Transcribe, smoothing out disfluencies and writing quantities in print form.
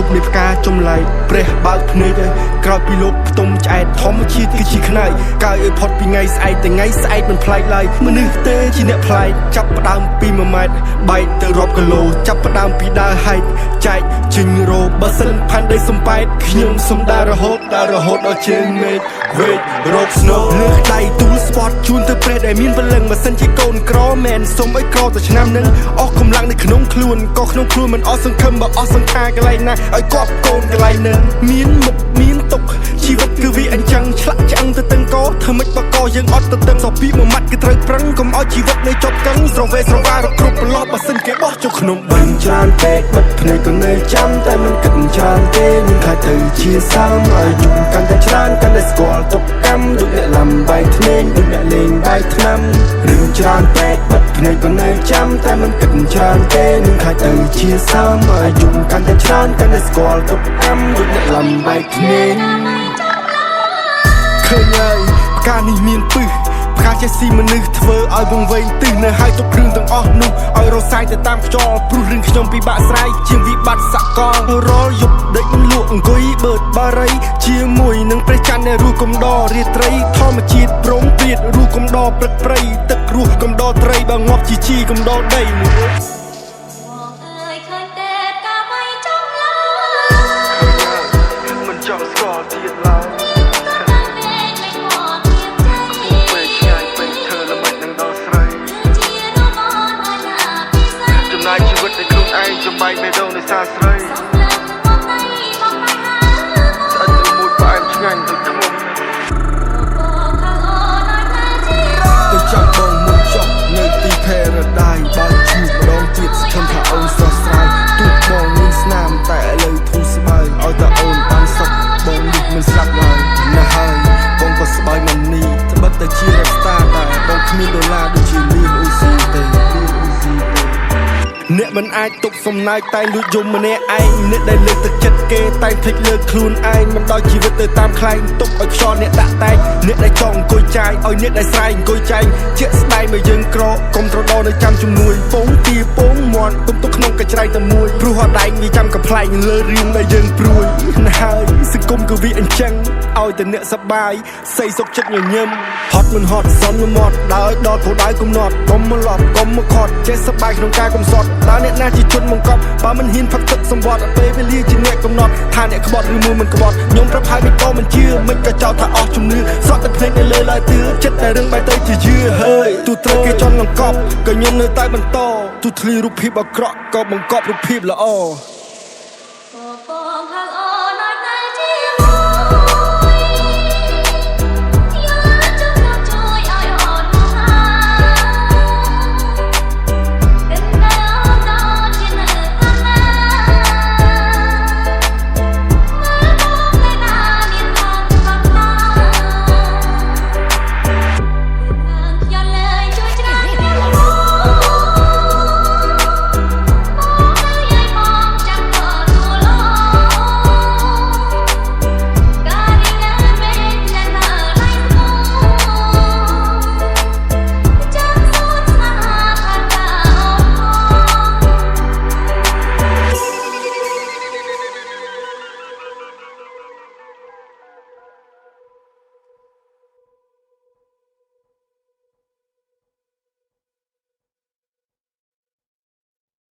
បនៃផ្កាចំឡៃព្រះបើកភ្នែកក្រោយពីលោកផ្ទុំឆ្អែតធម្មជាតិគឺជាខ្នៃកាយឲ្យផុតពីថ្ងៃស្អែកតែថ្ងៃស្អែកមិនប្លែកឡើយមនុស្សទេជាអ្នកប្លែកចាប់ផ្ដើមពី1ម៉ែត្របែកទៅរាប់គីឡូចាប់ផ្ដើមពីដើរហែកចែកជិញរោបើសិនផាន់ដីសំបែតខ្ញុំសំដារហូតដល់ជើងមេឃវេករោគ snow លើដៃទូល sport ជូនទៅព្រះដែលមានពលឹងបើសិនជាកូនក្រមែនសុំឲ្យក្រទៅឆ្នាំនឹងអស់កម្លាំងនៅក្នុងខ្លួនក៏ក្នុងខ្លួនមិនអស់សង្ឃឹមបើអស់សង្ខារកន្លែងណាឲ្យគាត់កូនកន្លែងនឹងមានមុខមានទុកជីវិតគឺវាអញ្ចឹងឆ្លាក់ឆ្អឹងទៅទាំងកធ្វើម៉េចបកយើងអត់ទៅទាំងសពីមួយម៉ាត់គឺត្រូវប្រឹងកុំឲ្យជីវិតនៅជាប់កឹងស្រវេស្រវារគ្រប់ប្រឡោះបើសិនគេបោះចូលក្នុងបឹងច្រើនពេកបិទភ្នែកក៏នៅចាំតែមិនគិតច្រើនទេនឹងខ្លាចទៅជាសាមឲ្យយំកាន់តែច្រើនកាន់តែស្គាល់ទុកកម្មដូចអ្នកលំបាយធ្នេញដូចអ្នកលេងបាយថ្នាំរឿងច្រើនពេកបិទភ្នែកក៏នៅចាំតែមិនគិតច្រើនទេនឹងខ្លាចទៅជាសាមឲ្យយំកាន់តែច្រើនកាន់តែស្គាល់ទុកកម្មដូចអ្នកលំបាយធ្នេញឃើញហើយផ្កានេះមានពឹសផ្កាចេះស៊ីមនុស្សធ្វើឲ្យវង្វេងទិសនៅហើយទុកគ្រឿងទាំងអស់នោះឲ្យរសាយទៅតាមខ្យល់ព្រោះរឿងខ្ញុំពិបាកស្រ័យជាងវិបត្តិសកលរាល់យប់ដេកលក់អង្គុយបឺតបារីជាមួយនឹងព្រះច័ន្ទនៃរូកំដររាត្រីធម្មជាតិព្រមព្រៀតរូកំដរព្រឹកព្រៃទឹករស់កំដរត្រីបើងាប់ជាជីកំដរដីមិនចង់ស្គាល់ទៀតឡើយជីវិតនៃខ្លួនឯងចំបែកបេះដូងនៃសាស្រីស្អិតមួយផ្អែមឆ្ងាញ់ដូចខ្ញុំទៅចាំបងមួយចុះនៅទី Paradise បើជួបម្ដងទៀតស្ថិតថាអូនស្រស់ស្រាយទូកបងមានស្នាមតែឥឡូវធូរស្បើយឲ្យតែអូនបានសុខបងនេះមិនស្លាប់ឡើយណាស់ហើយបងក៏ស្បើយមិននេះត្បិតតែជារ៉េបស្តាតែបងគ្មានដុល្លារដូចជាលៀនអ៊ូស៊ីទេអ្នកមិនអាចទុកសំណាយតែលួចយំម្នាក់ឯងអ្នកដែលលើកទឹកចិត្តគេតែភ្លេចលើកខ្លួនឯងមិនដល់ជីវិតទៅតាមខ្លែងទុកឲ្យខ្យល់អ្នកដាក់តែងអ្នកដែលចង់អង្គុយចាយឲ្យអ្នកដែលស្រែកអង្គុយចែងជាក់ស្ដែងបើយើងក្រកុំត្រដោនៅចាំជំនួយពងទាពងមាន់ទុំទុកក្នុងកញ្ច្រៃតែមួយព្រោះហត់ដែងវាចាំកំ ប្លែងលើរឿងដែលយើងព្រួយណាស់ហើយសង្គមក៏វាអញ្ចឹងឲ្យតែអ្នកសប្បាយស័យសុខចិត្តញញឹមហត់មិនហត់សន្មត់ដើរដល់គោលដៅកំណត់កុំមកឡប់កុំមកខត់ចេះសប្បាយក្នុងការកំសត់តើអ្នកណាជាជនបង្កប់បើមិនហ៊ានផឹកទឹកសម្បត្តិពេលវេលាជាអ្នកកំណត់ថាអ្នកក្បត់ឬមួយមិនក្បត់ខ្ញុំប្រាប់ហើយមិនក៏មិនជឿមិនក៏ចោទថាអស់ជំនឿសក់តែភ្នែកនៅលើឡើយទឿចិត្តតែរឿងបែរទៅជាយឺហើយទូត្រូវគេចន់បង្កប់ក៏ខ្ញុំនៅតែបន្តទូធ្លីរូបភាពអាក្រក់ក៏បង្កប់រូបភាពល្អ